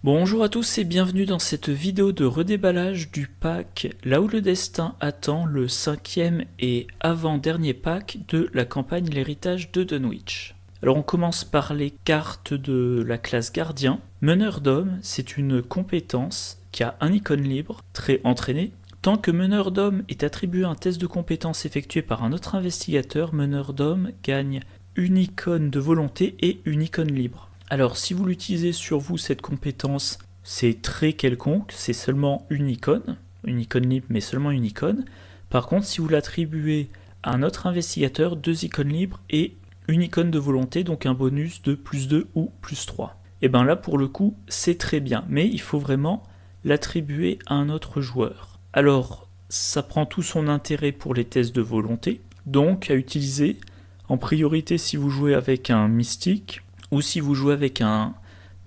Bonjour à tous et bienvenue dans cette vidéo de redéballage du pack Là où le destin attend, le 5e et avant-dernier pack de la campagne L'héritage de Dunwich. Alors on commence par les cartes de la classe gardien. Meneur d'hommes, c'est une compétence qui a un icône libre, très entraîné. Tant que meneur d'hommes est attribué à un test de compétence effectué par un autre investigateur, meneur d'hommes gagne une icône de volonté et une icône libre. Alors si vous l'utilisez sur vous, cette compétence, c'est très quelconque, c'est seulement une icône libre mais seulement une icône. Par contre, si vous l'attribuez à un autre investigateur, 2 icônes libres et une icône de volonté, donc un bonus de plus 2 ou plus 3. Et bien là pour le coup, c'est très bien, mais il faut vraiment l'attribuer à un autre joueur. Alors, ça prend tout son intérêt pour les tests de volonté, donc à utiliser en priorité si vous jouez avec un mystique, ou si vous jouez avec un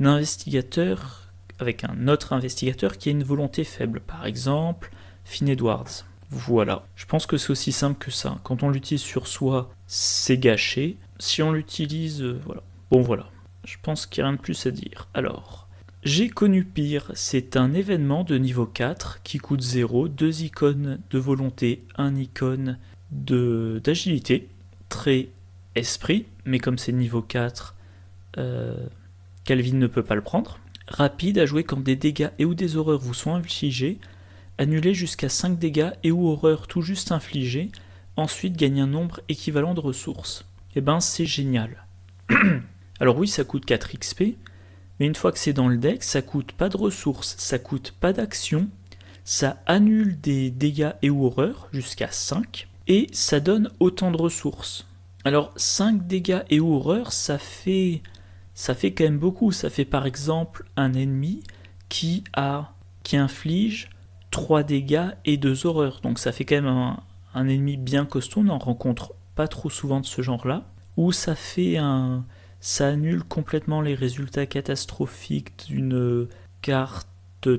investigateur, avec un autre investigateur qui a une volonté faible, par exemple Finn Edwards. Voilà, je pense que c'est aussi simple que ça. Quand on l'utilise sur soi, c'est gâché. Si on l'utilise, voilà. Bon voilà, je pense qu'il n'y a rien de plus à dire. Alors, j'ai connu pire, c'est un événement de niveau 4 qui coûte 0, 2 icônes de volonté, 1 icône d'agilité, très esprit, mais comme c'est niveau 4, Calvin ne peut pas le prendre. Rapide à jouer quand des dégâts et ou des horreurs vous sont infligés. Annuler jusqu'à 5 dégâts et ou horreurs tout juste infligés. Ensuite gagne un nombre équivalent de ressources. Et ben c'est génial. Alors oui, ça coûte 4 XP, mais une fois que c'est dans le deck, ça coûte pas de ressources, ça coûte pas d'action, ça annule des dégâts et ou horreurs jusqu'à 5, et ça donne autant de ressources. Alors 5 dégâts et ou horreurs, ça fait quand même beaucoup. Ça fait par exemple un ennemi qui inflige 3 dégâts et 2 horreurs. Donc ça fait quand même un ennemi bien costaud. On n'en rencontre pas trop souvent de ce genre-là. Ou ça annule complètement les résultats catastrophiques d'une carte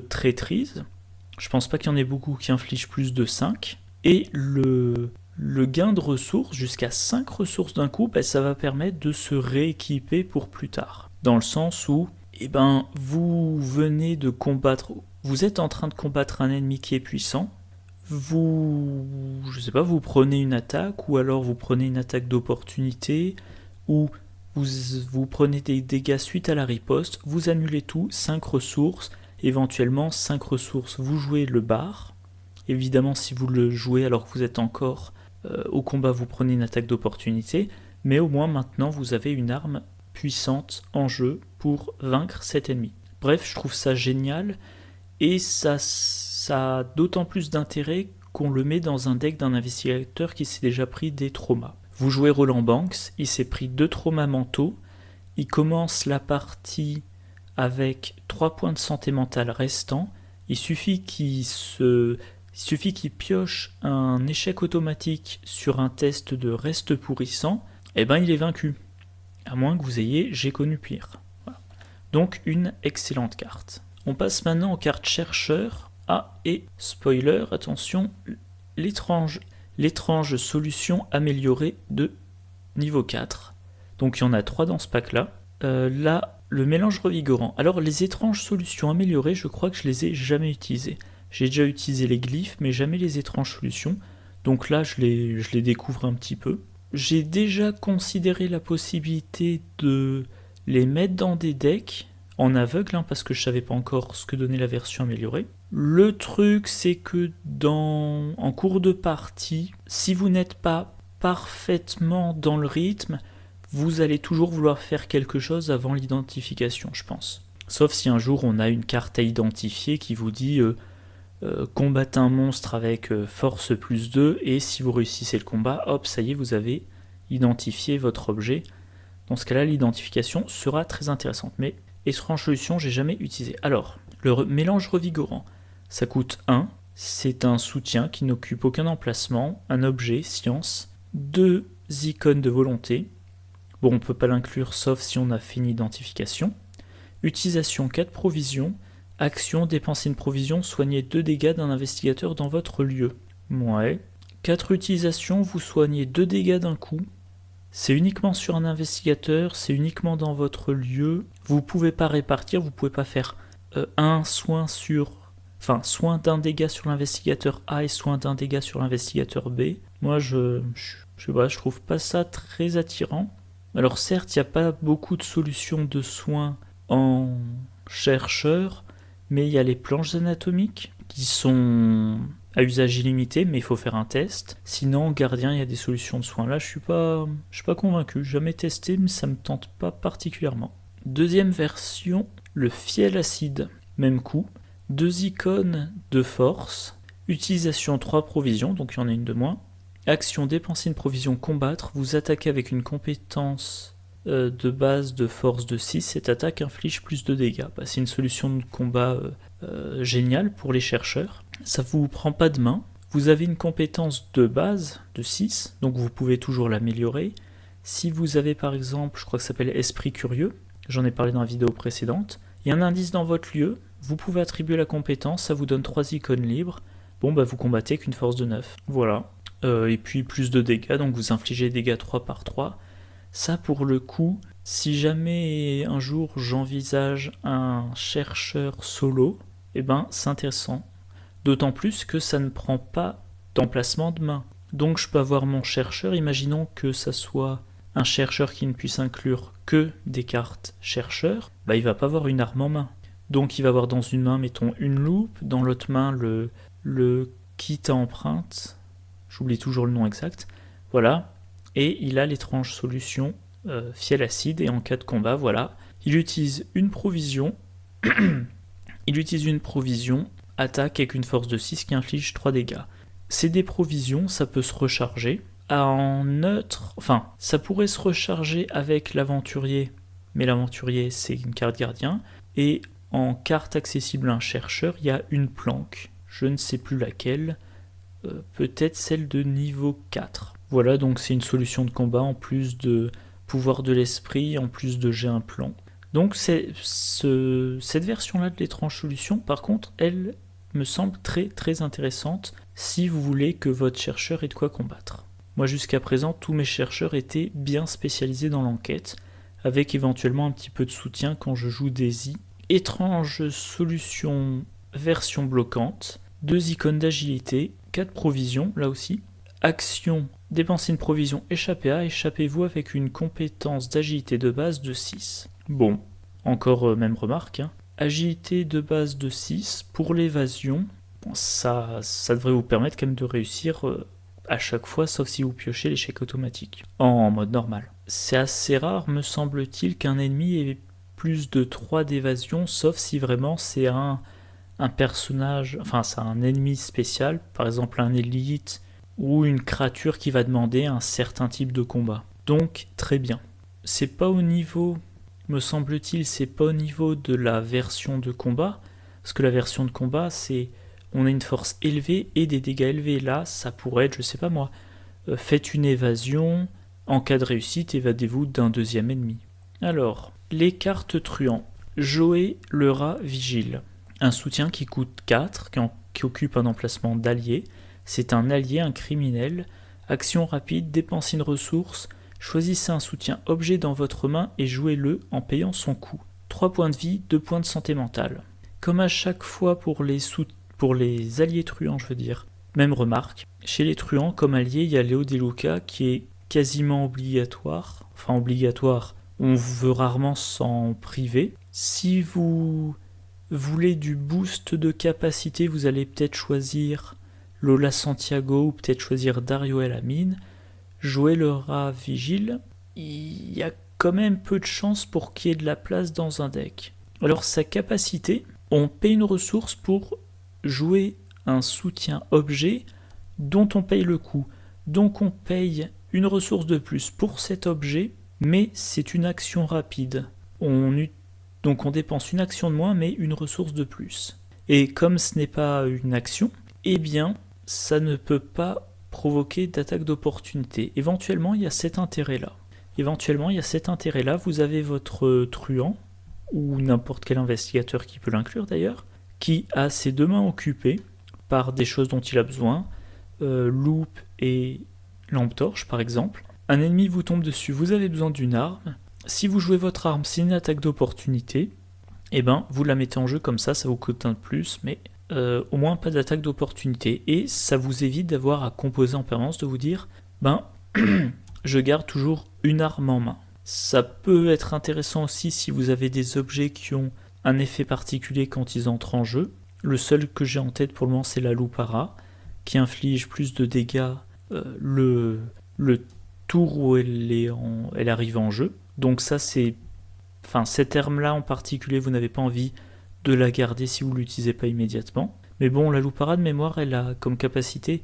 traîtrise. Je pense pas qu'il y en ait beaucoup qui infligent plus de 5. Et le gain de ressources, jusqu'à 5 ressources d'un coup, ça va permettre de se rééquiper pour plus tard. Dans le sens où, vous venez de combattre, vous êtes en train de combattre un ennemi qui est puissant, vous prenez une attaque, ou alors vous prenez une attaque d'opportunité, ou vous prenez des dégâts suite à la riposte, vous annulez tout, 5 ressources, éventuellement 5 ressources, vous jouez le bar. Évidemment, si vous le jouez alors que vous êtes encore au combat, vous prenez une attaque d'opportunité, mais au moins maintenant vous avez une arme puissante en jeu pour vaincre cet ennemi. Bref, je trouve ça génial, et ça a d'autant plus d'intérêt qu'on le met dans un deck d'un investigateur qui s'est déjà pris des traumas. Vous jouez Roland Banks, il s'est pris 2 traumas mentaux, il commence la partie avec 3 points de santé mentale restants, il suffit qu'il pioche un échec automatique sur un test de reste pourrissant, il est vaincu. À moins que vous ayez J'ai connu pire. Voilà. Donc une excellente carte. On passe maintenant aux cartes chercheurs. Et spoiler, attention, l'étrange solution améliorée de niveau 4. Donc il y en a 3 dans ce pack-là. Là, le mélange revigorant. Alors les étranges solutions améliorées, je crois que je les ai jamais utilisées. J'ai déjà utilisé les glyphes, mais jamais les étranges solutions. Donc là, je les découvre un petit peu. J'ai déjà considéré la possibilité de les mettre dans des decks en aveugle, parce que je savais pas encore ce que donnait la version améliorée. Le truc, c'est que en cours de partie, si vous n'êtes pas parfaitement dans le rythme, vous allez toujours vouloir faire quelque chose avant l'identification, je pense. Sauf si un jour on a une carte à identifier qui vous dit combattez un monstre avec force plus 2, et si vous réussissez le combat, hop, ça y est, vous avez identifié votre objet. Dans ce cas-là, l'identification sera très intéressante. Mais étrange solution, j'ai jamais utilisé. Alors, le mélange revigorant, ça coûte 1. C'est un soutien qui n'occupe aucun emplacement, un objet, science, 2 icônes de volonté. Bon, on ne peut pas l'inclure sauf si on a fait une identification. Utilisation 4 provisions. Action, dépenser une provision, soigner 2 dégâts d'un investigateur dans votre lieu. Ouais. 4 utilisations, vous soignez 2 dégâts d'un coup. C'est uniquement sur un investigateur, c'est uniquement dans votre lieu. Vous ne pouvez pas répartir, vous ne pouvez pas faire un soin soin d'un dégât sur l'investigateur A et soin d'un dégât sur l'investigateur B. Moi, je sais pas, je trouve pas ça très attirant. Alors certes, il n'y a pas beaucoup de solutions de soins en chercheur, mais il y a les planches anatomiques qui sont à usage illimité, mais il faut faire un test. Sinon, en gardien, il y a des solutions de soins. Là, je suis pas convaincu. Jamais testé, mais ça me tente pas particulièrement. Deuxième version, le fiel acide. Même coup. 2 icônes de force. Utilisation 3 provisions, donc il y en a une de moins. Action, dépenser une provision, combattre. Vous attaquez avec une compétence de base de force de 6. Cette attaque inflige plus de dégâts. C'est une solution de combat géniale pour les chercheurs. Ça vous prend pas de main. Vous avez une compétence de base de 6, donc vous pouvez toujours l'améliorer. Si vous avez par exemple, je crois que ça s'appelle Esprit Curieux, j'en ai parlé dans la vidéo précédente, il y a un indice dans votre lieu, vous pouvez attribuer la compétence, ça vous donne 3 icônes libres. Bon, vous combattez avec une force de 9. Voilà. Et puis plus de dégâts, donc vous infligez des dégâts 3 par 3. Ça, pour le coup, si jamais un jour j'envisage un chercheur solo, c'est intéressant. D'autant plus que ça ne prend pas d'emplacement de main. Donc je peux avoir mon chercheur, imaginons que ça soit un chercheur qui ne puisse inclure que des cartes chercheurs, il va pas avoir une arme en main. Donc il va avoir dans une main, mettons, une loupe, dans l'autre main le kit à empreinte, j'oublie toujours le nom exact, voilà, et il a l'étrange solution fiel acide, et en cas de combat, voilà, il utilise une provision, attaque avec une force de 6 qui inflige 3 dégâts. C'est des provisions, ça peut se recharger. En neutre, ça pourrait se recharger avec l'aventurier, mais l'aventurier c'est une carte gardien, et en carte accessible à un chercheur, il y a une planque, je ne sais plus laquelle, peut-être celle de niveau 4. Voilà, donc c'est une solution de combat en plus de pouvoir de l'esprit, en plus de j'ai un plan. Donc cette version-là de l'étrange solution, par contre, elle me semble très très intéressante si vous voulez que votre chercheur ait de quoi combattre. Moi jusqu'à présent, tous mes chercheurs étaient bien spécialisés dans l'enquête, avec éventuellement un petit peu de soutien quand je joue des I. Étrange solution version bloquante, 2 icônes d'agilité, 4 provisions là aussi. Action, dépensez une provision, échappez à, échappez-vous avec une compétence d'agilité de base de 6. Bon, encore même remarque, Agilité de base de 6 pour l'évasion, ça devrait vous permettre quand même de réussir à chaque fois, sauf si vous piochez l'échec automatique, en mode normal. C'est assez rare, me semble-t-il, qu'un ennemi ait plus de 3 d'évasion, sauf si vraiment c'est un personnage, c'est un ennemi spécial, par exemple un élite, ou une créature qui va demander un certain type de combat. Donc, très bien. C'est pas au niveau... me semble-t-il, c'est pas au niveau de la version de combat, parce que la version de combat, c'est on a une force élevée et des dégâts élevés. Là, ça pourrait être, je sais pas moi, faites une évasion, en cas de réussite, évadez-vous d'un deuxième ennemi. Alors, les cartes truands. Joé le rat vigile. Un soutien qui coûte 4, qui occupe un emplacement d'allié. C'est un allié, un criminel. Action rapide, dépensez une ressource. Choisissez un soutien objet dans votre main et jouez-le en payant son coût. 3 points de vie, 2 points de santé mentale. Comme à chaque fois pour les alliés truands, même remarque, chez les truands, comme allié, il y a Léo Deluca qui est quasiment obligatoire. On veut rarement s'en priver. Si vous voulez du boost de capacité, vous allez peut-être choisir Lola Santiago ou peut-être choisir Dario El Amin. Jouer le rat vigile, il y a quand même peu de chances pour qu'il y ait de la place dans un deck. Alors sa capacité, on paye une ressource pour jouer un soutien objet dont on paye le coût. Donc on paye une ressource de plus pour cet objet, mais c'est une action rapide. Donc on dépense une action de moins, mais une ressource de plus. Et comme ce n'est pas une action, ça ne peut pas provoquer d'attaque d'opportunité. Éventuellement, il y a cet intérêt-là. Vous avez votre truand, ou n'importe quel investigateur qui peut l'inclure d'ailleurs, qui a ses 2 mains occupées par des choses dont il a besoin, loupe et lampe torche par exemple. Un ennemi vous tombe dessus, vous avez besoin d'une arme. Si vous jouez votre arme, c'est une attaque d'opportunité. et ben vous la mettez en jeu comme ça vous coûte un de plus, mais au moins pas d'attaque d'opportunité, et ça vous évite d'avoir à composer en permanence, de vous dire ben je garde toujours une arme en main. Ça peut être intéressant aussi si vous avez des objets qui ont un effet particulier quand ils entrent en jeu. Le seul que j'ai en tête pour le moment, c'est la Lupara, qui inflige plus de dégâts le tour où elle arrive en jeu. Donc ça, c'est... Enfin, cette arme-là en particulier, vous n'avez pas envie de la garder si vous ne l'utilisez pas immédiatement. Mais bon, la Lupara de mémoire, elle a comme capacité,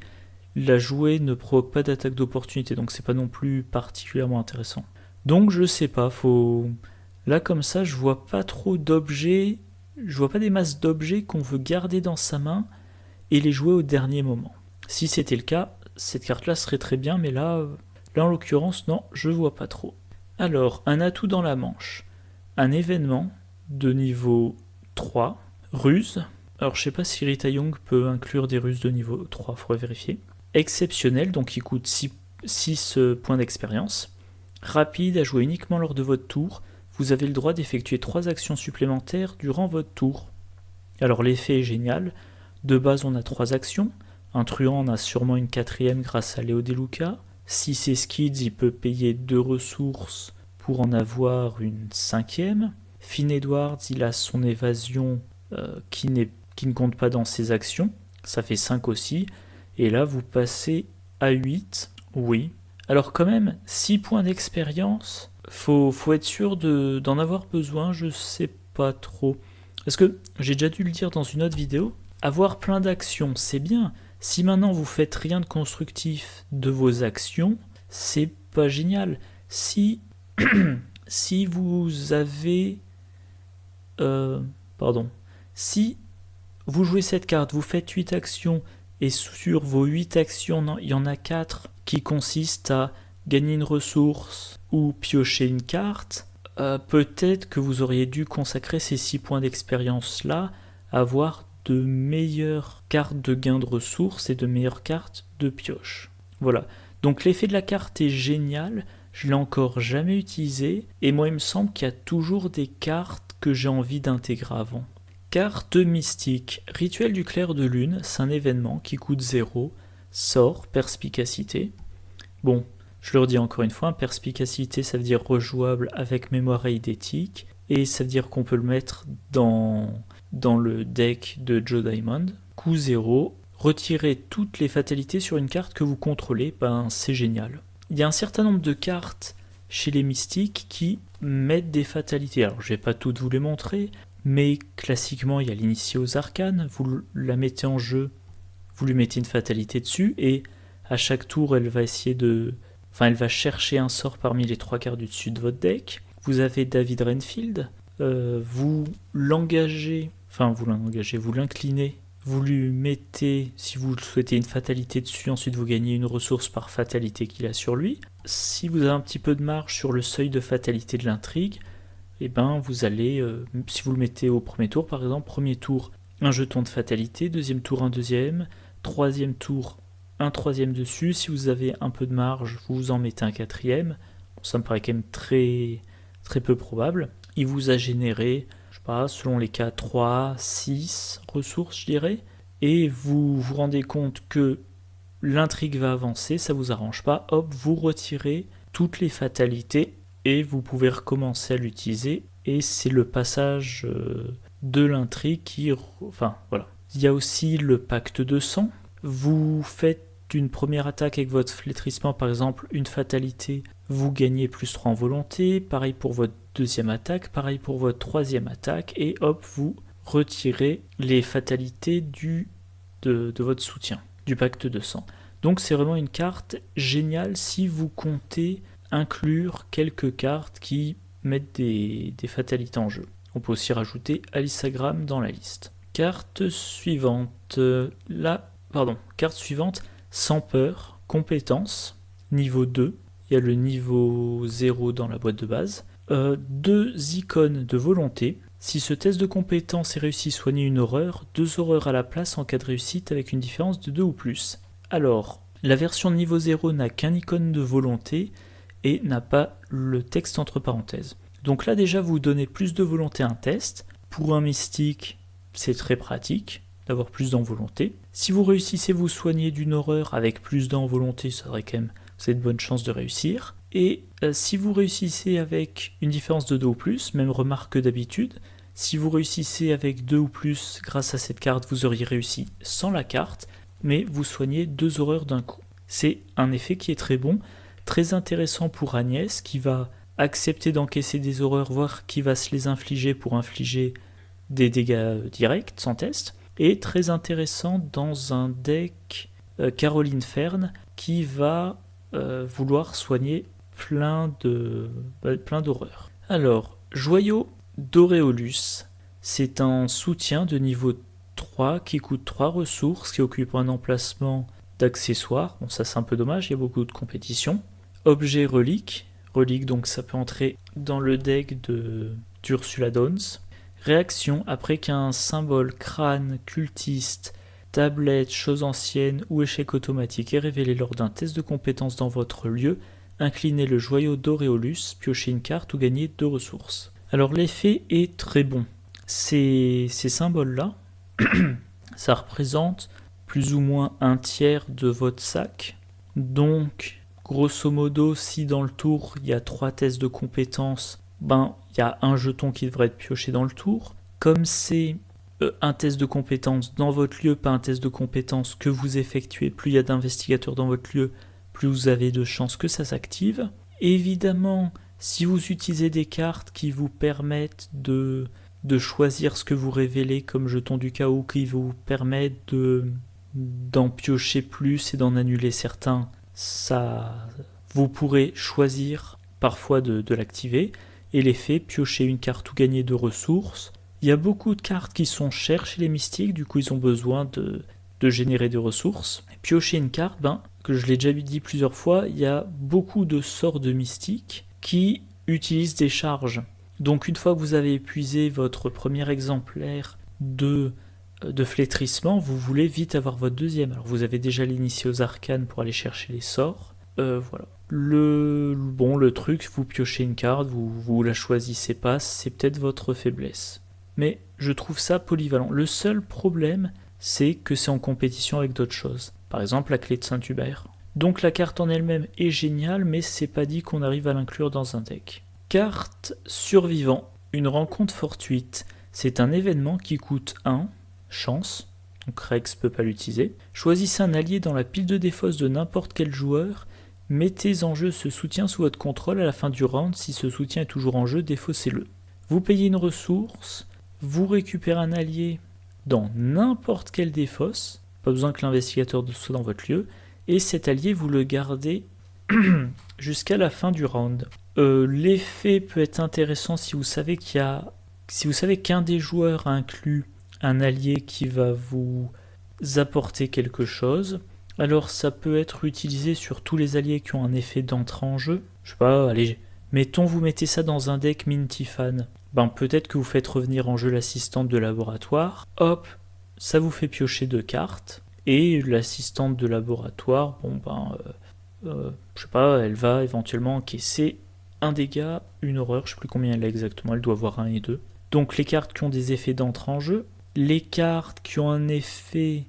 la jouer ne provoque pas d'attaque d'opportunité, donc c'est pas non plus particulièrement intéressant. Donc je sais pas, faut... Là comme ça, je vois pas trop d'objets, je vois pas des masses d'objets qu'on veut garder dans sa main et les jouer au dernier moment. Si c'était le cas, cette carte-là serait très bien, mais là en l'occurrence, non, je vois pas trop. Alors, un atout dans la manche. Un événement de niveau 3, ruse. Alors je sais pas si Rita Young peut inclure des ruses de niveau 3, faudrait vérifier. Exceptionnel, donc il coûte 6 points d'expérience. Rapide, à jouer uniquement lors de votre tour. Vous avez le droit d'effectuer 3 actions supplémentaires durant votre tour. Alors l'effet est génial. De base, on a 3 actions. Un truand en a sûrement une 4e grâce à Léo DeLuca. Si c'est Skids, il peut payer 2 ressources pour en avoir une 5e. Finn Edwards, il a son évasion qui ne compte pas dans ses actions. Ça fait 5 aussi. Et là, vous passez à 8. Oui. Alors quand même, 6 points d'expérience, faut être sûr d'en avoir besoin, je sais pas trop. Parce que j'ai déjà dû le dire dans une autre vidéo, avoir plein d'actions, c'est bien. Si maintenant vous faites rien de constructif de vos actions, c'est pas génial. Si vous avez... Si vous jouez cette carte, vous faites 8 actions, et sur vos 8 actions, il y en a 4 qui consistent à gagner une ressource ou piocher une carte, peut-être que vous auriez dû consacrer ces 6 points d'expérience-là à avoir de meilleures cartes de gain de ressources et de meilleures cartes de pioche. Voilà. Donc l'effet de la carte est génial, je ne l'ai encore jamais utilisé, et moi il me semble qu'il y a toujours des cartes que j'ai envie d'intégrer avant. Carte mystique, rituel du clair de lune, c'est un événement qui coûte 0, sort, perspicacité. Bon, je le redis encore une fois, perspicacité ça veut dire rejouable avec mémoire eidétique, et ça veut dire qu'on peut le mettre dans le deck de Joe Diamond. Coût 0, retirer toutes les fatalités sur une carte que vous contrôlez, ben c'est génial. Il y a un certain nombre de cartes chez les mystiques qui mettent des fatalités, alors je vais pas toutes vous les montrer, mais classiquement, il y a l'initié aux arcanes, vous la mettez en jeu, vous lui mettez une fatalité dessus, et à chaque tour, elle va elle va chercher un sort parmi les 3 cartes du dessus de votre deck. Vous avez David Renfield, vous l'inclinez, vous lui mettez, si vous souhaitez, une fatalité dessus, ensuite vous gagnez une ressource par fatalité qu'il a sur lui. Si vous avez un petit peu de marge sur le seuil de fatalité de l'intrigue, et ben vous allez, si vous le mettez au premier tour par exemple, premier tour un jeton de fatalité, deuxième tour un deuxième, troisième tour un troisième dessus, si vous avez un peu de marge vous en mettez un 4e, bon, ça me paraît quand même très, très peu probable. Il vous a généré, je sais pas, selon les cas 3, 6 ressources je dirais, et vous vous rendez compte que l'intrigue va avancer, ça vous arrange pas, hop, vous retirez toutes les fatalités, et vous pouvez recommencer à l'utiliser, et c'est le passage de l'intrigue qui... Enfin, voilà. Il y a aussi le pacte de sang. Vous faites une première attaque avec votre flétrissement, par exemple, une fatalité, vous gagnez plus 3 en volonté, pareil pour votre deuxième attaque, pareil pour votre troisième attaque, et hop, vous retirez les fatalités de votre soutien, du pacte de sang. Donc c'est vraiment une carte géniale si vous comptez inclure quelques cartes qui mettent des fatalités en jeu. On peut aussi rajouter Alyssa Graham dans la liste. Carte suivante, carte suivante, sans peur, compétence, niveau 2. Il y a le niveau 0 dans la boîte de base. 2 icônes de volonté. Si ce test de compétence est réussi, soignez une horreur, 2 horreurs à la place en cas de réussite avec une différence de 2 ou plus. Alors, la version de niveau 0 n'a qu'un icône de volonté et n'a pas le texte entre parenthèses. Donc là déjà vous donnez plus de volonté à un test, Pour un mystique, c'est très pratique d'avoir plus d'en volonté. Si vous réussissez vous soigner d'une horreur avec plus d'en volonté, ça aurait quand même, vous avez de bonnes chances de réussir. Et si vous réussissez avec une différence de 2 ou plus, même remarque que d'habitude, si vous réussissez avec 2 ou plus grâce à cette carte, vous auriez réussi sans la carte, mais vous soignez 2 horreurs d'un coup. C'est un effet qui est très bon, très intéressant pour Agnès, qui va accepter d'encaisser des horreurs, voire qui va se les infliger pour infliger des dégâts directs, sans test, et très intéressant dans un deck Caroline Fern, qui va vouloir soigner plein d'horreurs. Alors, Joyau d'Auréolus, c'est un soutien de niveau 3 qui coûte 3 ressources, qui occupe un emplacement d'accessoires. Bon, ça c'est un peu dommage, il y a beaucoup de compétition. Objet relique, donc ça peut entrer dans le deck d'Ursula Downs. Réaction, après qu'un symbole, crâne, cultiste, tablette, chose ancienne ou échec automatique est révélé lors d'un test de compétence dans votre lieu, inclinez le joyau d'Auréolus, piochez une carte ou gagnez 2 ressources. Alors l'effet est très bon. Ces symboles-là, ça représente plus ou moins un tiers de votre sac. Donc, grosso modo, si dans le tour, il y a 3 tests de compétences, il y a un jeton qui devrait être pioché dans le tour. Comme c'est un test de compétences dans votre lieu, pas un test de compétences que vous effectuez, plus il y a d'investigateurs dans votre lieu, plus vous avez de chances que ça s'active. Évidemment, si vous utilisez des cartes qui vous permettent de choisir ce que vous révélez comme jeton du chaos, qui vous permettent d'en piocher plus et d'en annuler certains, vous pourrez choisir parfois de l'activer. Et l'effet, piocher une carte ou gagner 2 ressources. Il y a beaucoup de cartes qui sont chères chez les mystiques, du coup ils ont besoin de générer des ressources. Piocher une carte, que je l'ai déjà dit plusieurs fois, il y a beaucoup de sorts de mystiques qui utilisent des charges. Donc une fois que vous avez épuisé votre premier exemplaire de flétrissement, vous voulez vite avoir votre deuxième. Alors vous avez déjà l'initié aux arcanes pour aller chercher les sorts. Voilà. Le truc, vous piochez une carte, vous la choisissez pas, c'est peut-être votre faiblesse. Mais je trouve ça polyvalent. Le seul problème, c'est que c'est en compétition avec d'autres choses. Par exemple, la clé de Saint-Hubert. Donc la carte en elle-même est géniale, mais c'est pas dit qu'on arrive à l'inclure dans un deck. Carte survivant, une rencontre fortuite. C'est un événement qui coûte 1, chance, donc Rex peut pas l'utiliser. Choisissez un allié dans la pile de défausse de n'importe quel joueur. Mettez en jeu ce soutien sous votre contrôle à la fin du round. Si ce soutien est toujours en jeu, défaussez-le. Vous payez une ressource, vous récupérez un allié dans n'importe quelle défausse, pas besoin que l'investigateur soit dans votre lieu, et cet allié vous le gardez jusqu'à la fin du round. L'effet peut être intéressant si vous savez qu'un des joueurs inclut un allié qui va vous apporter quelque chose. Alors ça peut être utilisé sur tous les alliés qui ont un effet d'entrée en jeu. Je sais pas, allez, mettons vous mettez ça dans un deck Mintifan. Peut-être que vous faites revenir en jeu l'assistante de laboratoire. Hop, ça vous fait piocher 2 cartes. Et l'assistante de laboratoire, je sais pas, elle va éventuellement encaisser un dégât, une horreur, je sais plus combien elle a exactement, elle doit avoir 1 et 2. Donc les cartes qui ont des effets d'entrée en jeu, les cartes qui ont un effet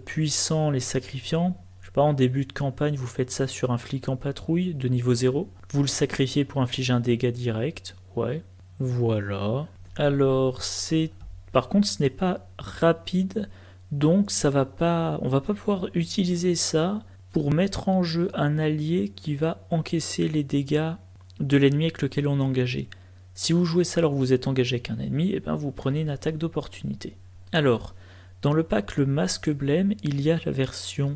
puissant, les sacrifiant, je sais pas, en début de campagne, vous faites ça sur un flic en patrouille de niveau 0, vous le sacrifiez pour infliger un dégât direct, ouais, voilà. Alors par contre ce n'est pas rapide, donc on va pas pouvoir utiliser ça pour mettre en jeu un allié qui va encaisser les dégâts de l'ennemi avec lequel on est engagé. Si vous jouez ça alors que vous êtes engagé avec un ennemi, vous prenez une attaque d'opportunité. Alors, dans le pack le masque blême, il y a la version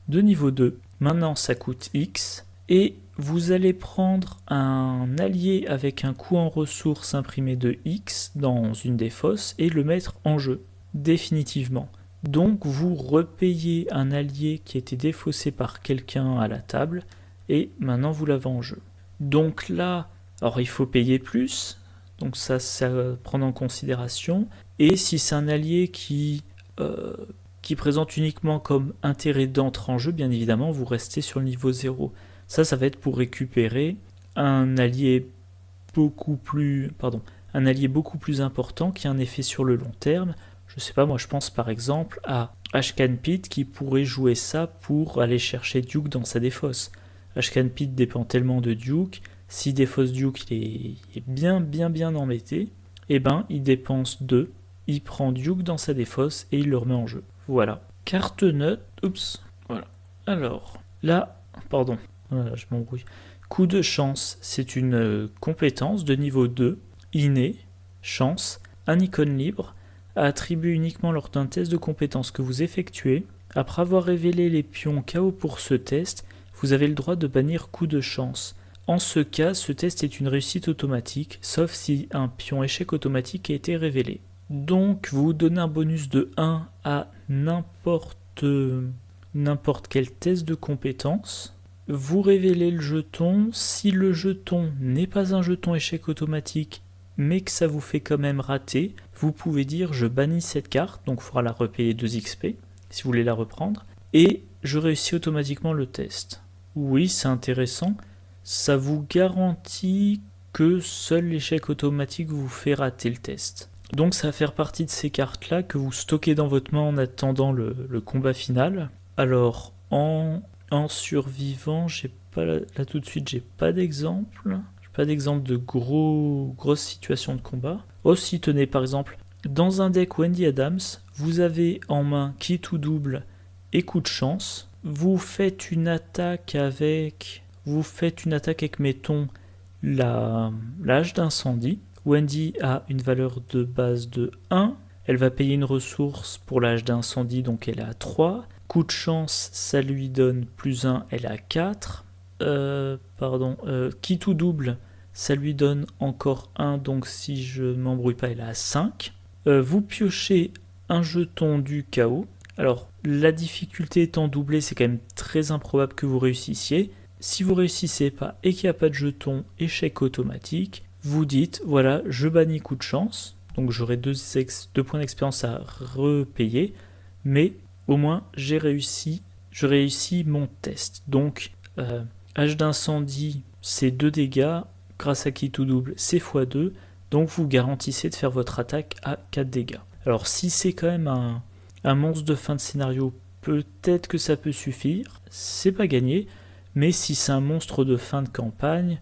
de niveau 2. Maintenant ça coûte X, et vous allez prendre un allié avec un coût en ressources imprimé de X dans une des fosses et le mettre en jeu, définitivement. Donc vous repayez un allié qui a été défaussé par quelqu'un à la table, et maintenant vous l'avez en jeu. Donc là, alors il faut payer plus, donc ça prendre en considération, et si c'est un allié qui présente uniquement comme intérêt d'entrée en jeu, bien évidemment vous restez sur le niveau 0. Ça va être pour récupérer un allié un allié beaucoup plus important qui a un effet sur le long terme. Je sais pas, moi je pense par exemple à Ashcan Pit qui pourrait jouer ça pour aller chercher Duke dans sa défausse. Ashcan Pit dépend tellement de Duke, si défausse Duke il est bien embêté, et ben il dépense 2, il prend Duke dans sa défausse et il le remet en jeu. Voilà. Carte neutre, oups, voilà. Alors, là, pardon, voilà, je m'embrouille. Coup de chance, c'est une compétence de niveau 2, innée, chance, un icône libre, à attribuer uniquement lors d'un test de compétences que vous effectuez. Après avoir révélé les pions KO pour ce test, vous avez le droit de bannir coup de chance. En ce cas, ce test est une réussite automatique, sauf si un pion échec automatique a été révélé. Donc, vous donnez un bonus de 1 à n'importe quel test de compétence. Vous révélez le jeton. Si le jeton n'est pas un jeton échec automatique, mais que ça vous fait quand même rater, vous pouvez dire je bannis cette carte, donc il faudra la repayer 2 XP si vous voulez la reprendre, et je réussis automatiquement le test. Oui, c'est intéressant, ça vous garantit que seul l'échec automatique vous fait rater le test. Donc ça va faire partie de ces cartes-là que vous stockez dans votre main en attendant le combat final. Alors, en survivant, j'ai pas là tout de suite, j'ai pas d'exemple. Pas d'exemple de grosses situations de combat. Aussi, tenez par exemple, dans un deck Wendy Adams, vous avez en main kit ou double et coup de chance. Vous faites une attaque avec, mettons, la hache d'incendie. Wendy a une valeur de base de 1. Elle va payer une ressource pour la hache d'incendie, donc elle est à 3. Coup de chance, ça lui donne plus 1, elle est à 4. Kit ou double, ça lui donne encore 1, donc si je m'embrouille pas, elle est à 5. Vous piochez un jeton du chaos. Alors, la difficulté étant doublée, c'est quand même très improbable que vous réussissiez. Si vous réussissez pas et qu'il n'y a pas de jeton échec automatique, vous dites, voilà, je bannis coup de chance, donc j'aurai 2 points d'expérience à repayer, mais au moins je réussis mon test. Donc, hache d'incendie, c'est 2 dégâts, grâce à kit ou double, c'est x2, donc vous garantissez de faire votre attaque à 4 dégâts. Alors si c'est quand même un monstre de fin de scénario, peut-être que ça peut suffire, c'est pas gagné, mais si c'est un monstre de fin de campagne,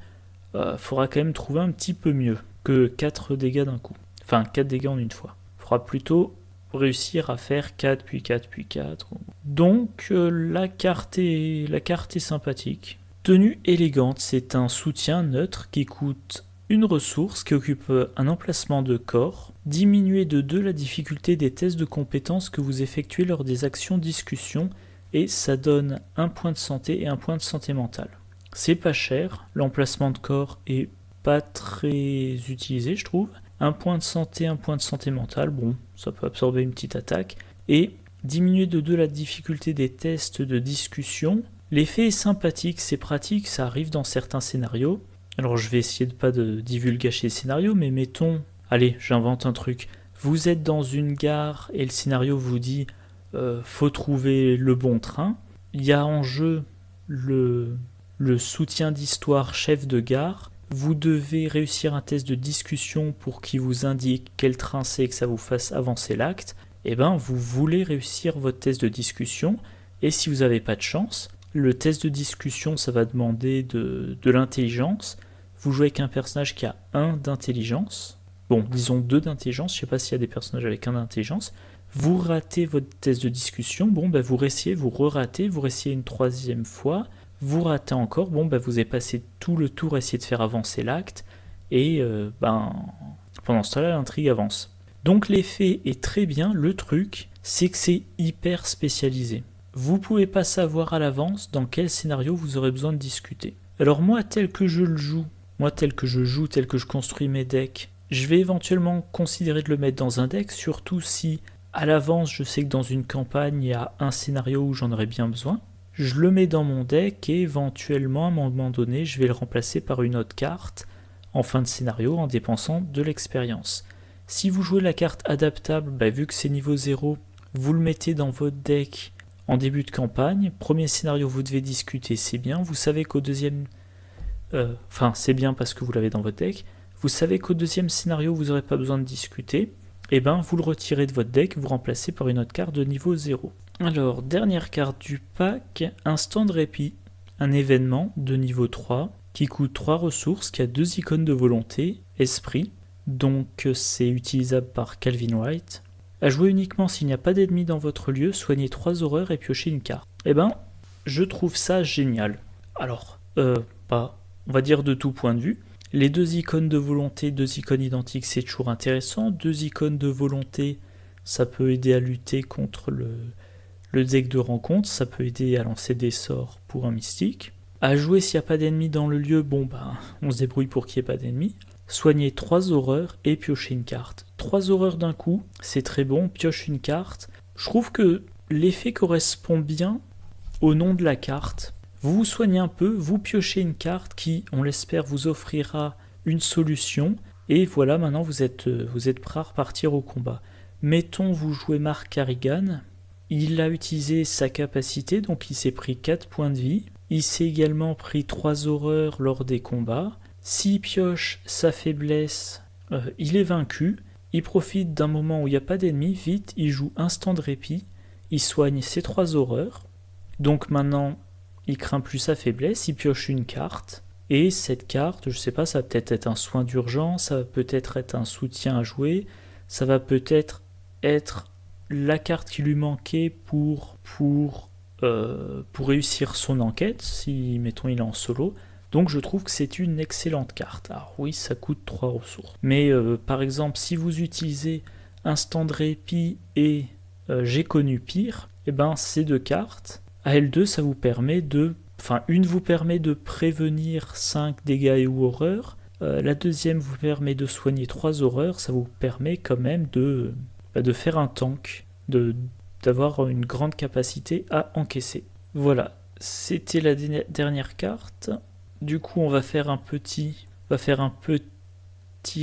faudra quand même trouver un petit peu mieux que 4 dégâts d'un coup. Enfin, 4 dégâts en une fois. Faudra plutôt réussir à faire 4, puis 4, puis 4. Donc, la carte est sympathique. Tenue élégante, c'est un soutien neutre qui coûte une ressource, qui occupe un emplacement de corps. Diminuez de 2 la difficulté des tests de compétences que vous effectuez lors des actions discussion, et ça donne un point de santé et un point de santé mentale. C'est pas cher, l'emplacement de corps est pas très utilisé, je trouve. Un point de santé mentale, bon, ça peut absorber une petite attaque. Et diminuer de 2 la difficulté des tests de discussion. L'effet est sympathique, c'est pratique, ça arrive dans certains scénarios. Alors je vais essayer de pas de divulgacher les scénarios, mais mettons, allez, j'invente un truc. Vous êtes dans une gare et le scénario vous dit faut trouver le bon train. Il y a en jeu le soutien d'histoire chef de gare. Vous devez réussir un test de discussion pour qu'il vous indique quel train c'est et que ça vous fasse avancer l'acte. Et bien vous voulez réussir votre test de discussion, et si vous n'avez pas de chance, le test de discussion ça va demander de l'intelligence. Vous jouez avec un personnage qui a 1 d'intelligence, bon disons 2 d'intelligence, je ne sais pas s'il y a des personnages avec 1 d'intelligence. Vous ratez votre test de discussion, bon ben vous réessayez, vous re-ratez, vous réessayez une 3e fois, vous ratez encore, bon ben vous avez passé tout le tour à essayer de faire avancer l'acte, et pendant ce temps-là l'intrigue avance. Donc l'effet est très bien, le truc c'est que c'est hyper spécialisé. Vous pouvez pas savoir à l'avance dans quel scénario vous aurez besoin de discuter. Alors moi tel que je construis mes decks, je vais éventuellement considérer de le mettre dans un deck, surtout si à l'avance je sais que dans une campagne il y a un scénario où j'en aurais bien besoin. Je le mets dans mon deck et éventuellement à un moment donné je vais le remplacer par une autre carte en fin de scénario en dépensant de l'expérience. Si vous jouez la carte adaptable, vu que c'est niveau 0, vous le mettez dans votre deck en début de campagne. Premier scénario vous devez discuter, c'est bien. Vous savez qu'au deuxième... c'est bien parce que vous l'avez dans votre deck. vous savez qu'au deuxième scénario, vous n'aurez pas besoin de discuter, et ben vous le retirez de votre deck, vous remplacez par une autre carte de niveau 0. Alors, dernière carte du pack, Instant de répit, un événement de niveau 3 qui coûte 3 ressources, qui a 2 icônes de volonté, esprit, donc c'est utilisable par Calvin White. À jouer uniquement s'il n'y a pas d'ennemis dans votre lieu, soignez 3 horreurs et piochez une carte. Eh ben, je trouve ça génial. Alors, on va dire de tout point de vue. Les 2 icônes de volonté, 2 icônes identiques, c'est toujours intéressant. 2 icônes de volonté, ça peut aider à lutter contre le deck de rencontre, ça peut aider à lancer des sorts pour un mystique. À jouer s'il n'y a pas d'ennemis dans le lieu, on se débrouille pour qu'il n'y ait pas d'ennemis. Soignez 3 horreurs et piochez une carte. 3 horreurs d'un coup, c'est très bon, pioche une carte. Je trouve que l'effet correspond bien au nom de la carte. Vous vous soignez un peu, vous piochez une carte qui, on l'espère, vous offrira une solution. Et voilà, maintenant vous êtes prêt à repartir au combat. Mettons, vous jouez Mark Carrigan. Il a utilisé sa capacité, donc il s'est pris 4 points de vie. Il s'est également pris 3 horreurs lors des combats. S'il pioche sa faiblesse, il est vaincu. Il profite d'un moment où il n'y a pas d'ennemis. Vite, il joue Instant de répit. Il soigne ses 3 horreurs. Donc maintenant, il craint plus sa faiblesse. Il pioche une carte. Et cette carte, je sais pas, ça va peut-être être un soin d'urgence. Ça va peut-être être un soutien à jouer. Ça va peut-être être la carte qui lui manquait pour réussir son enquête, si, mettons, il est en solo. Donc je trouve que c'est une excellente carte. Alors oui, ça coûte 3 ressources. Mais par exemple, si vous utilisez Instant de répit et J'ai connu pire, et ben ces 2 cartes, à L2, ça vous permet de... Enfin, une vous permet de prévenir 5 dégâts et ou horreurs. La deuxième vous permet de soigner 3 horreurs. Ça vous permet quand même de faire un tank, d'avoir une grande capacité à encaisser. Voilà, c'était la dernière carte. Du coup, on va faire un petit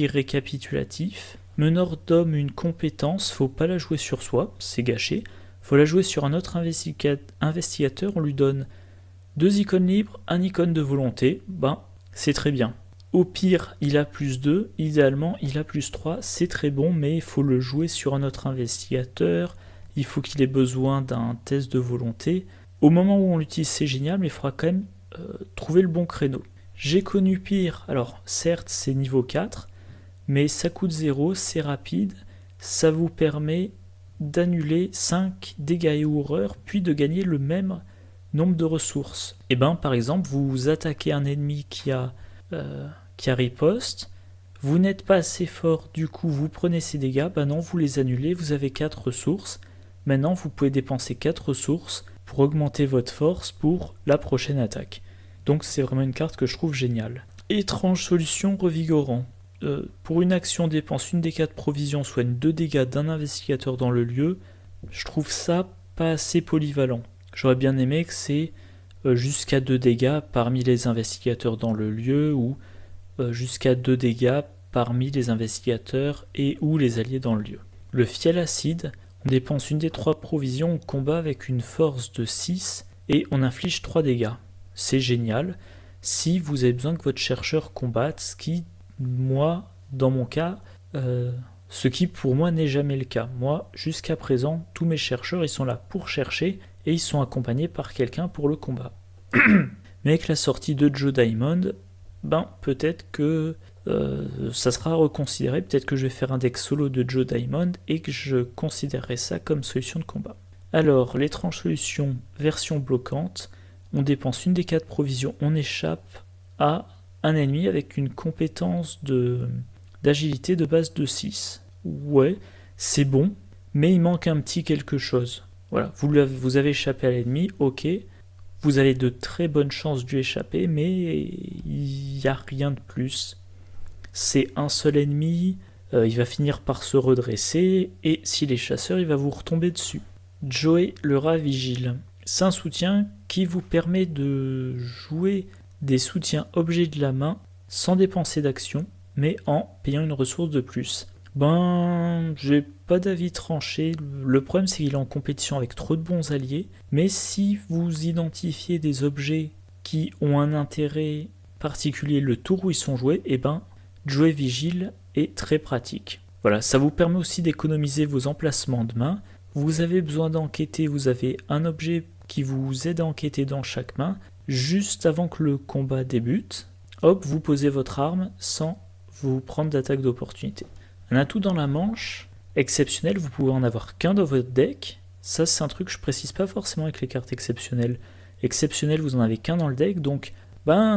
récapitulatif. Meneur d'homme, une compétence, faut pas la jouer sur soi, c'est gâché. Faut la jouer sur un autre investigateur, on lui donne 2 icônes libres, 1 icône de volonté, c'est très bien. Au pire, il a plus 2, idéalement, il a plus 3, c'est très bon, mais il faut le jouer sur un autre investigateur, il faut qu'il ait besoin d'un test de volonté. Au moment où on l'utilise, c'est génial, mais il faudra quand même trouver le bon créneau. J'ai connu pire, alors certes, c'est niveau 4, mais ça coûte 0, c'est rapide, ça vous permet d'annuler 5 dégâts et horreurs, puis de gagner le même nombre de ressources. Et par exemple, vous attaquez un ennemi qui a riposte, vous n'êtes pas assez fort, du coup vous prenez ces dégâts, non, vous les annulez, vous avez 4 ressources. Maintenant, vous pouvez dépenser 4 ressources pour augmenter votre force pour la prochaine attaque. Donc c'est vraiment une carte que je trouve géniale. Étrange solution revigorant. Pour une action, dépense une des 4 provisions, soigne 2 dégâts d'un investigateur dans le lieu. Je trouve ça pas assez polyvalent. J'aurais bien aimé que c'est jusqu'à 2 dégâts parmi les investigateurs dans le lieu, ou jusqu'à 2 dégâts parmi les investigateurs et ou les alliés dans le lieu. Le fiel acide, on dépense une des 3 provisions, on combat avec une force de 6 et on inflige 3 dégâts. C'est génial si vous avez besoin que votre chercheur combatte, ce qui pour moi n'est jamais le cas. Moi, jusqu'à présent, tous mes chercheurs, ils sont là pour chercher et ils sont accompagnés par quelqu'un pour le combat. Mais avec la sortie de Joe Diamond, peut-être que ça sera reconsidéré, peut-être que je vais faire un deck solo de Joe Diamond et que je considérerai ça comme solution de combat. Alors, l'étrange solution version bloquante, on dépense une des 4 provisions, on échappe à un ennemi avec une compétence d'agilité de base de 6. Ouais, c'est bon, mais il manque un petit quelque chose. Voilà, vous avez échappé à l'ennemi, ok, vous avez de très bonnes chances d'y échapper, mais il n'y a rien de plus. C'est un seul ennemi, il va finir par se redresser, et s'il est chasseur, il va vous retomber dessus. Joey le rat vigile. C'est un soutien qui vous permet de jouer des soutiens objets de la main sans dépenser d'action, mais en payant une ressource de plus. J'ai pas d'avis tranché. Le problème, c'est qu'il est en compétition avec trop de bons alliés, mais si vous identifiez des objets qui ont un intérêt particulier le tour où ils sont joués, Joey Vigile est très pratique. Voilà, ça vous permet aussi d'économiser vos emplacements de main. Vous avez besoin d'enquêter, vous avez un objet qui vous aide à enquêter dans chaque main. Juste avant que le combat débute, hop, vous posez votre arme sans vous prendre d'attaque d'opportunité. Un atout dans la manche, exceptionnel, vous pouvez en avoir qu'un dans votre deck. Ça, c'est un truc que je précise pas forcément avec les cartes exceptionnelles. Exceptionnel, vous en avez qu'un dans le deck, donc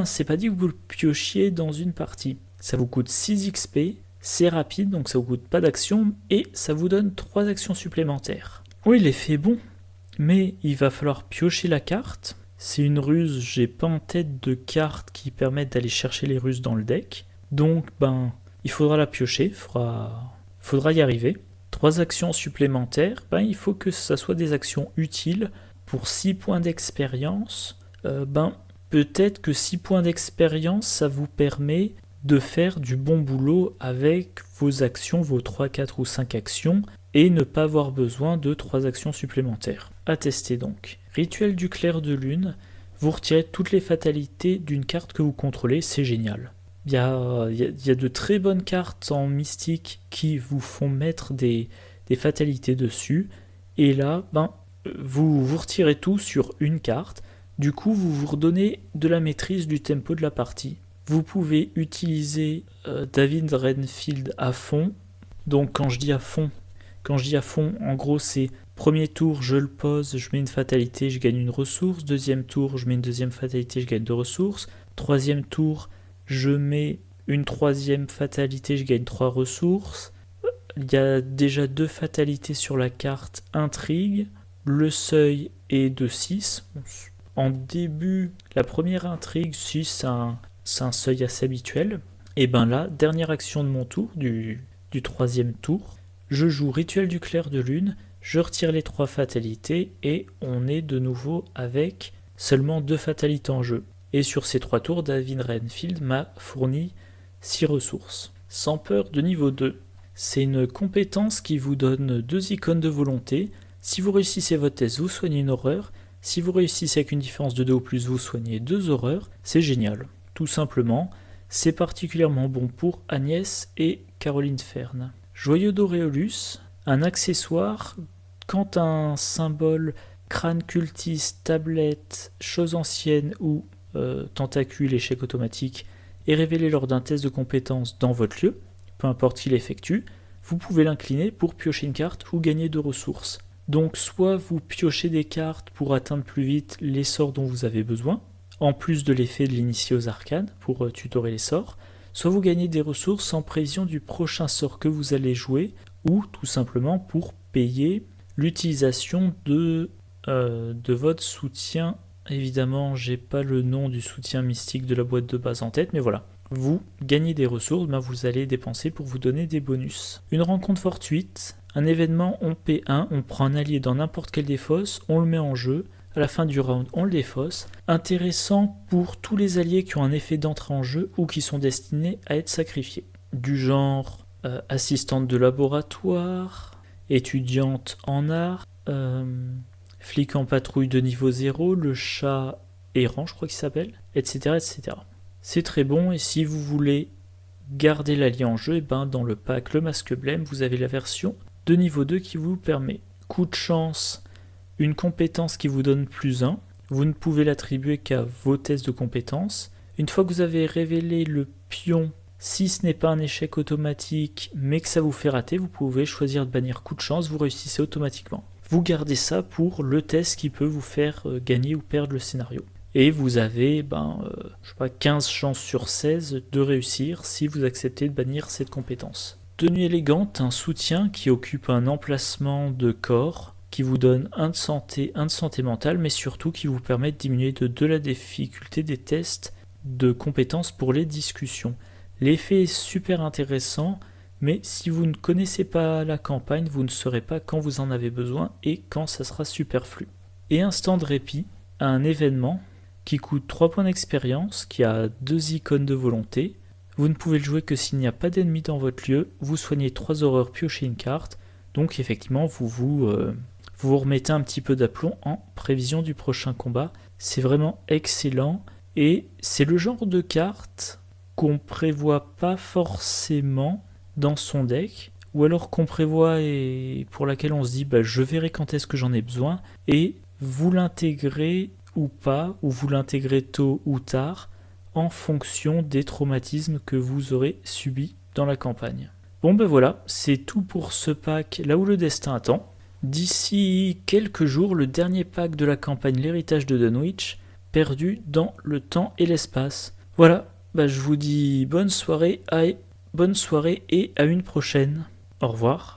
c'est pas dit que vous le piochiez dans une partie. Ça vous coûte 6 XP, c'est rapide, donc ça vous coûte pas d'action, et ça vous donne 3 actions supplémentaires. Oui, l'effet est bon, mais il va falloir piocher la carte. C'est une ruse, j'ai pas en tête de cartes qui permettent d'aller chercher les ruses dans le deck. Donc, il faudra la piocher, faudra y arriver. 3 actions supplémentaires, il faut que ça soit des actions utiles. Pour 6 points d'expérience, peut-être que 6 points d'expérience, ça vous permet de faire du bon boulot avec vos actions, vos 3, 4 ou 5 actions, et ne pas avoir besoin de 3 actions supplémentaires. À tester donc. Rituel du clair de lune, vous retirez toutes les fatalités d'une carte que vous contrôlez, c'est génial. Il y a de très bonnes cartes en mystique qui vous font mettre des fatalités dessus, et là, vous retirez tout sur une carte, du coup vous vous redonnez de la maîtrise du tempo de la partie. Vous pouvez utiliser David Renfield à fond, donc quand je dis à fond, en gros c'est premier tour je le pose, je mets une fatalité, je gagne une ressource, deuxième tour je mets une deuxième fatalité, je gagne 2 ressources, troisième tour je mets une troisième fatalité, je gagne 3 ressources, il y a déjà 2 fatalités sur la carte intrigue, le seuil est de 6. En début, la première intrigue, 6, c'est un seuil assez habituel. Et là, dernière action de mon tour, du troisième tour, je joue Rituel du clair de lune, je retire les 3 fatalités et on est de nouveau avec seulement 2 fatalités en jeu. Et sur ces 3 tours, David Renfield m'a fourni 6 ressources. Sans peur de niveau 2. C'est une compétence qui vous donne 2 icônes de volonté. Si vous réussissez votre test, vous soignez une horreur. Si vous réussissez avec une différence de 2 ou plus, vous soignez 2 horreurs. C'est génial. Tout simplement, c'est particulièrement bon pour Agnès et Caroline Fern. Joyau d'Auréolus, un accessoire, quand un symbole, crâne cultiste, tablette, chose ancienne ou tentacule, échec automatique est révélé lors d'un test de compétence dans votre lieu, peu importe qui l'effectue, vous pouvez l'incliner pour piocher une carte ou gagner 2 ressources. Donc soit vous piochez des cartes pour atteindre plus vite les sorts dont vous avez besoin, en plus de l'effet de l'initié aux arcanes pour tutorer les sorts, soit vous gagnez des ressources en prévision du prochain sort que vous allez jouer, ou tout simplement pour payer l'utilisation de votre soutien. Évidemment, j'ai pas le nom du soutien mystique de la boîte de base en tête, mais voilà. Vous gagnez des ressources, vous allez dépenser pour vous donner des bonus. Une rencontre fortuite, un événement, on P1, on prend un allié dans n'importe quelle défausse, on le met en jeu, à la fin du round, on le défausse. Intéressant pour tous les alliés qui ont un effet d'entrée en jeu ou qui sont destinés à être sacrifiés. Du genre assistante de laboratoire, étudiante en art, flic en patrouille de niveau 0, le chat errant, je crois qu'il s'appelle, etc., etc. C'est très bon, et si vous voulez garder l'allié en jeu, dans le pack Le Masque Blême, vous avez la version de niveau 2 qui vous permet. Coup de chance, une compétence qui vous donne +1, vous ne pouvez l'attribuer qu'à vos tests de compétences. Une fois que vous avez révélé le pion, si ce n'est pas un échec automatique, mais que ça vous fait rater, vous pouvez choisir de bannir coup de chance, vous réussissez automatiquement. Vous gardez ça pour le test qui peut vous faire gagner ou perdre le scénario. Et vous avez 15 chances sur 16 de réussir si vous acceptez de bannir cette compétence. Tenue élégante, un soutien qui occupe un emplacement de corps, qui vous donne 1 de santé mentale, mais surtout qui vous permet de diminuer de 2 la difficulté des tests de compétences pour les discussions. L'effet est super intéressant, mais si vous ne connaissez pas la campagne, vous ne saurez pas quand vous en avez besoin et quand ça sera superflu. Et instant de répit, un événement qui coûte 3 points d'expérience, qui a 2 icônes de volonté. Vous ne pouvez le jouer que s'il n'y a pas d'ennemis dans votre lieu, vous soignez 3 horreurs, piochez une carte, donc effectivement vous remettez un petit peu d'aplomb en prévision du prochain combat. C'est vraiment excellent, et c'est le genre de carte qu'on prévoit pas forcément dans son deck, ou alors qu'on prévoit et pour laquelle on se dit je verrai quand est-ce que j'en ai besoin, et vous l'intégrez ou pas, ou vous l'intégrez tôt ou tard, en fonction des traumatismes que vous aurez subis dans la campagne. Bon voilà, c'est tout pour ce pack Là où le destin attend. D'ici quelques jours, le dernier pack de la campagne L'héritage de Dunwich, perdu dans le temps et l'espace. Voilà, je vous dis bonne soirée et à une prochaine. Au revoir.